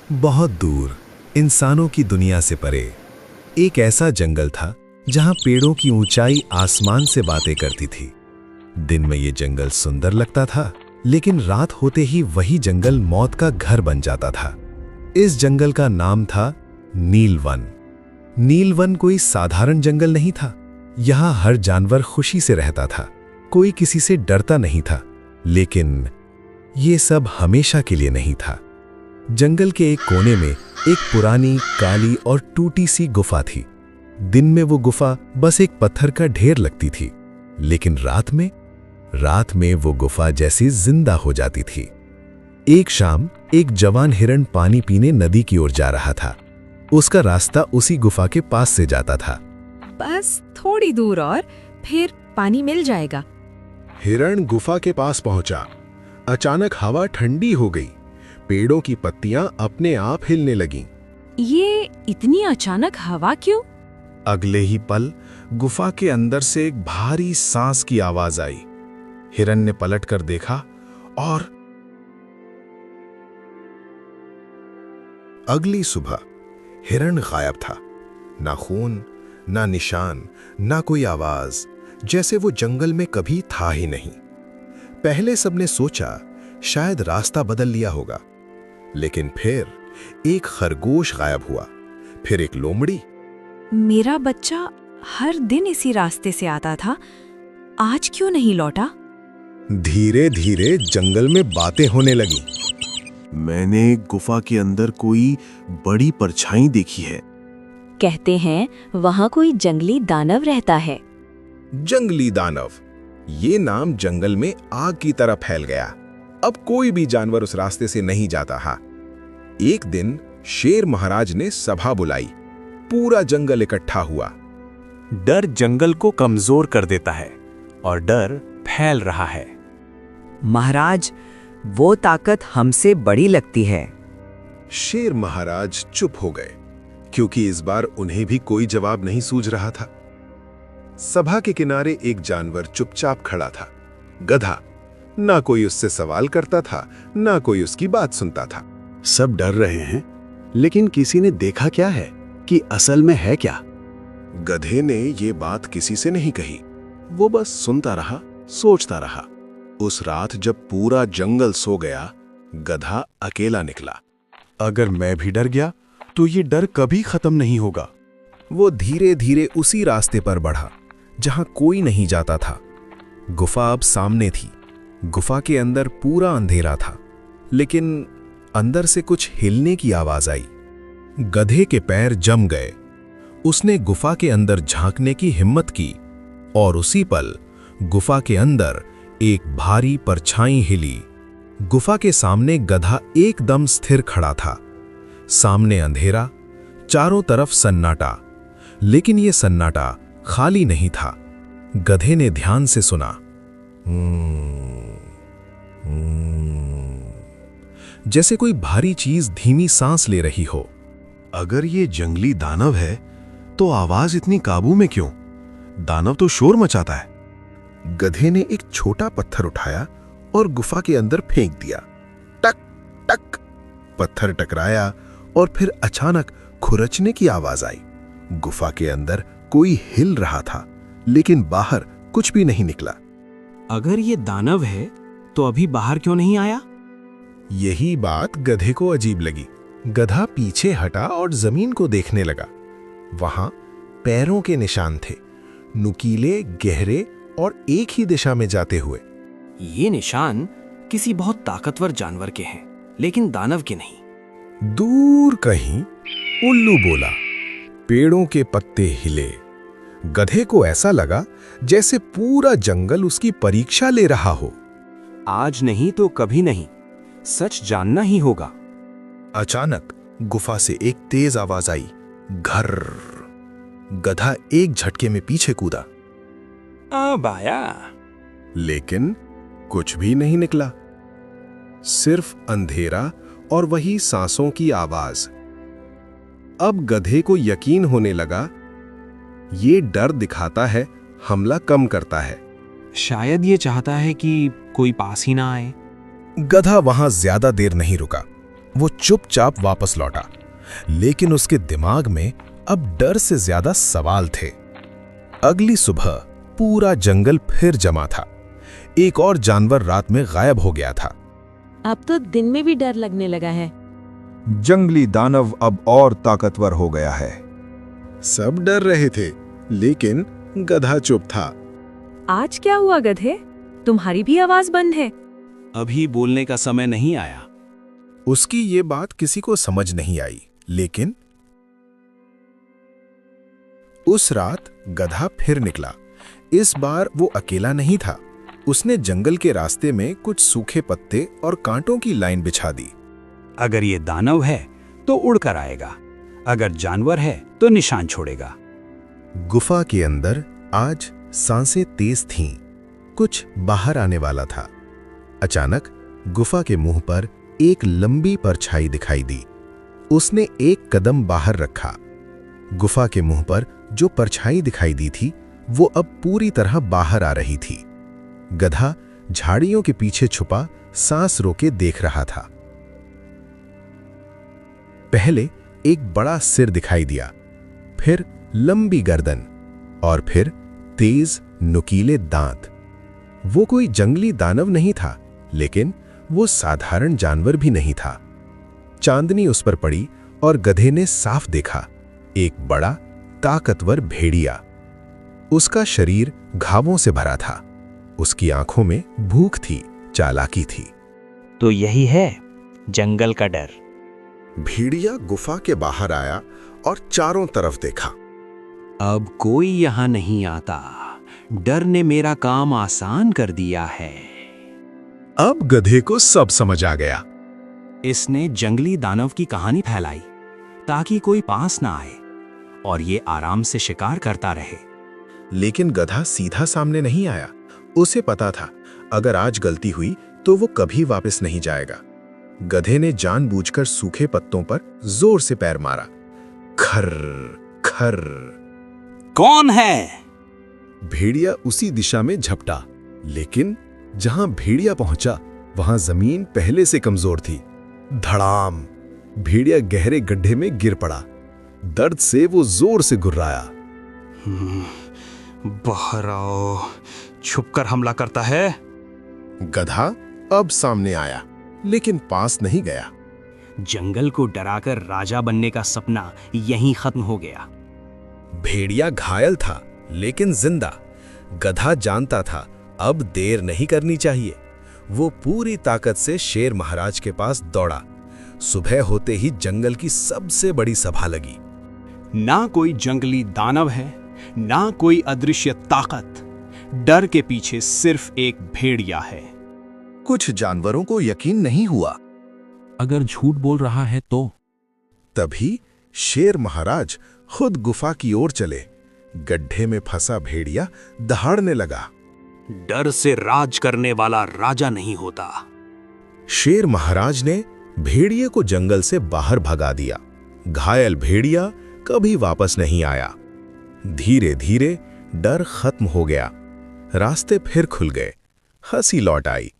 बहुत दूर, इंसानों की दुनिया से परे, एक ऐसा जंगल था जहां पेड़ों की ऊंचाई आसमान से बातें करती थी। दिन में ये जंगल सुंदर लगता था, लेकिन रात होते ही वही जंगल मौत का घर बन जाता था। इस जंगल का नाम था नीलवन। नीलवन कोई साधारण जंगल नहीं था। यहां हर जानवर खुशी से रहता था, कोई किसी से डरता नहीं था। लेकिन ये सब हमेशा के लिए नहीं था। जंगल के एक कोने में एक पुरानी, काली और टूटी सी गुफा थी। दिन में वो गुफा बस एक पत्थर का ढेर लगती थी, लेकिन रात में वो गुफा जैसी जिंदा हो जाती थी। एक शाम एक जवान हिरण पानी पीने नदी की ओर जा रहा था। उसका रास्ता उसी गुफा के पास से जाता था। बस थोड़ी दूर और फिर पानी मिल जाएगा। हिरण गुफा के पास पहुंचा। अचानक हवा ठंडी हो गई। पेड़ों की पत्तियां अपने आप हिलने लगीं। ये इतनी अचानक हवा क्यों? अगले ही पल गुफा के अंदर से एक भारी सांस की आवाज आई। हिरण ने पलटकर देखा और अगली सुबह हिरण गायब था। ना खून, ना निशान, ना कोई आवाज, जैसे वो जंगल में कभी था ही नहीं। पहले सबने सोचा शायद रास्ता बदल लिया होगा, लेकिन फिर एक खरगोश गायब हुआ, फिर एक लोमड़ी। मेरा बच्चा हर दिन इसी रास्ते से आता था, आज क्यों नहीं लौटा? धीरे धीरे जंगल में बातें होने लगी। मैंने गुफा के अंदर कोई बड़ी परछाई देखी है। कहते हैं वहां कोई जंगली दानव रहता है। जंगली दानव, ये नाम जंगल में आग की तरह फैल गया। अब कोई भी जानवर उस रास्ते से नहीं जाता है। एक दिन शेर महाराज ने सभा बुलाई। पूरा जंगल इकट्ठा हुआ। डर जंगल को कमजोर कर देता है और डर फैल रहा है। महाराज, वो ताकत हमसे बड़ी लगती है। शेर महाराज चुप हो गए, क्योंकि इस बार उन्हें भी कोई जवाब नहीं सूझ रहा था। सभा के किनारे एक जानवर चुपचाप खड़ा था, गधा। ना कोई उससे सवाल करता था, ना कोई उसकी बात सुनता था। सब डर रहे हैं, लेकिन किसी ने देखा क्या है कि असल में है क्या? गधे ने ये बात किसी से नहीं कही। वो बस सुनता रहा, सोचता रहा। उस रात जब पूरा जंगल सो गया, गधा अकेला निकला। अगर मैं भी डर गया तो ये डर कभी खत्म नहीं होगा। वो धीरे धीरे उसी रास्ते पर बढ़ा जहां कोई नहीं जाता था। गुफा अब सामने थी। गुफा के अंदर पूरा अंधेरा था, लेकिन अंदर से कुछ हिलने की आवाज आई। गधे के पैर जम गए। उसने गुफा के अंदर झांकने की हिम्मत की और उसी पल गुफा के अंदर एक भारी परछाई हिली। गुफा के सामने गधा एकदम स्थिर खड़ा था। सामने अंधेरा, चारों तरफ सन्नाटा, लेकिन यह सन्नाटा खाली नहीं था। गधे ने ध्यान से सुना। जैसे कोई भारी चीज धीमी सांस ले रही हो। अगर ये जंगली दानव है तो आवाज इतनी काबू में क्यों? दानव तो शोर मचाता है। गधे ने एक छोटा पत्थर उठाया और गुफा के अंदर फेंक दिया। टक टक पत्थर टकराया और फिर अचानक खुरचने की आवाज आई। गुफा के अंदर कोई हिल रहा था, लेकिन बाहर कुछ भी नहीं निकला। अगर ये दानव है तो अभी बाहर क्यों नहीं आया? यही बात गधे को अजीब लगी। गधा पीछे हटा और जमीन को देखने लगा। वहां पैरों के निशान थे, नुकीले, गहरे और एक ही दिशा में जाते हुए। ये निशान किसी बहुत ताकतवर जानवर के हैं, लेकिन दानव के नहीं। दूर कहीं उल्लू बोला। पेड़ों के पत्ते हिले। गधे को ऐसा लगा जैसे पूरा जंगल उसकी परीक्षा ले रहा हो। आज नहीं तो कभी नहीं, सच जानना ही होगा। अचानक गुफा से एक तेज आवाज आई, घर। गधा एक झटके में पीछे कूदा। अब आया, लेकिन कुछ भी नहीं निकला। सिर्फ अंधेरा और वही सांसों की आवाज। अब गधे को यकीन होने लगा, ये डर दिखाता है, हमला कम करता है। शायद ये चाहता है कि कोई पास ही ना आए। गधा वहां ज्यादा देर नहीं रुका। वो चुपचाप वापस लौटा, लेकिन उसके दिमाग में अब डर से ज्यादा सवाल थे। अगली सुबह पूरा जंगल फिर जमा था। एक और जानवर रात में गायब हो गया था। अब तो दिन में भी डर लगने लगा है। जंगली दानव अब और ताकतवर हो गया है। सब डर रहे थे, लेकिन गधा चुप था। आज क्या हुआ गधे? तुम्हारी भी आवाज बंद है। अभी बोलने का समय नहीं आया। उसकी ये बात किसी को समझ नहीं आई, लेकिन उस रात गधा फिर निकला। इस बार वो अकेला नहीं था। उसने जंगल के रास्ते में कुछ सूखे पत्ते और कांटों की लाइन बिछा दी। अगर ये दानव है तो उड़कर आएगा, अगर जानवर है तो निशान छोड़ेगा। गुफा के अंदर आज सांसें तेज थीं। कुछ बाहर आने वाला था। अचानक गुफा के मुंह पर एक लंबी परछाई दिखाई दी। उसने एक कदम बाहर रखा। गुफा के मुंह पर जो परछाई दिखाई दी थी वो अब पूरी तरह बाहर आ रही थी। गधा झाड़ियों के पीछे छुपा सांस रोके देख रहा था। पहले एक बड़ा सिर दिखाई दिया, फिर लंबी गर्दन और फिर तेज नुकीले दांत। वो कोई जंगली दानव नहीं था, लेकिन वो साधारण जानवर भी नहीं था। चांदनी उस पर पड़ी और गधे ने साफ देखा, एक बड़ा ताकतवर भेड़िया। उसका शरीर घावों से भरा था। उसकी आंखों में भूख थी, चालाकी थी। तो यही है जंगल का डर। भेड़िया गुफा के बाहर आया और चारों तरफ देखा। अब कोई यहाँ नहीं आता। डर ने मेरा काम आसान कर दिया है। अब गधे को सब समझ आ गया। इसने जंगली दानव की कहानी फैलाई ताकि कोई पास ना आए और ये आराम से शिकार करता रहे। लेकिन गधा सीधा सामने नहीं आया। उसे पता था अगर आज गलती हुई तो वो कभी वापस नहीं जाएगा। गधे ने जानबूझकर सूखे पत्तों पर जोर से पैर मारा। खर खर। कौन है? भेड़िया उसी दिशा में झपटा, लेकिन जहां भेड़िया पहुंचा वहां जमीन पहले से कमजोर थी। धड़ाम! भेड़िया गहरे गड्ढे में गिर पड़ा। दर्द से वो जोर से गुर्राया। बाहर आओ, छुपकर हमला करता है। गधा अब सामने आया, लेकिन पास नहीं गया। जंगल को डराकर राजा बनने का सपना यहीं खत्म हो गया। भेड़िया घायल था, लेकिन जिंदा। गधा जानता था अब देर नहीं करनी चाहिए। वो पूरी ताकत से शेर महाराज के पास दौड़ा। सुबह होते ही जंगल की सबसे बड़ी सभा लगी। ना कोई जंगली दानव है, ना कोई अदृश्य ताकत। डर के पीछे सिर्फ एक भेड़िया है। कुछ जानवरों को यकीन नहीं हुआ। अगर झूठ बोल रहा है तो? तभी शेर महाराज खुद गुफा की ओर चले। गड्ढे में फंसा भेड़िया दहाड़ने लगा। डर से राज करने वाला राजा नहीं होता। शेर महाराज ने भेड़िए को जंगल से बाहर भगा दिया। घायल भेड़िया कभी वापस नहीं आया। धीरे धीरे डर खत्म हो गया। रास्ते फिर खुल गए। हंसी लौट आई।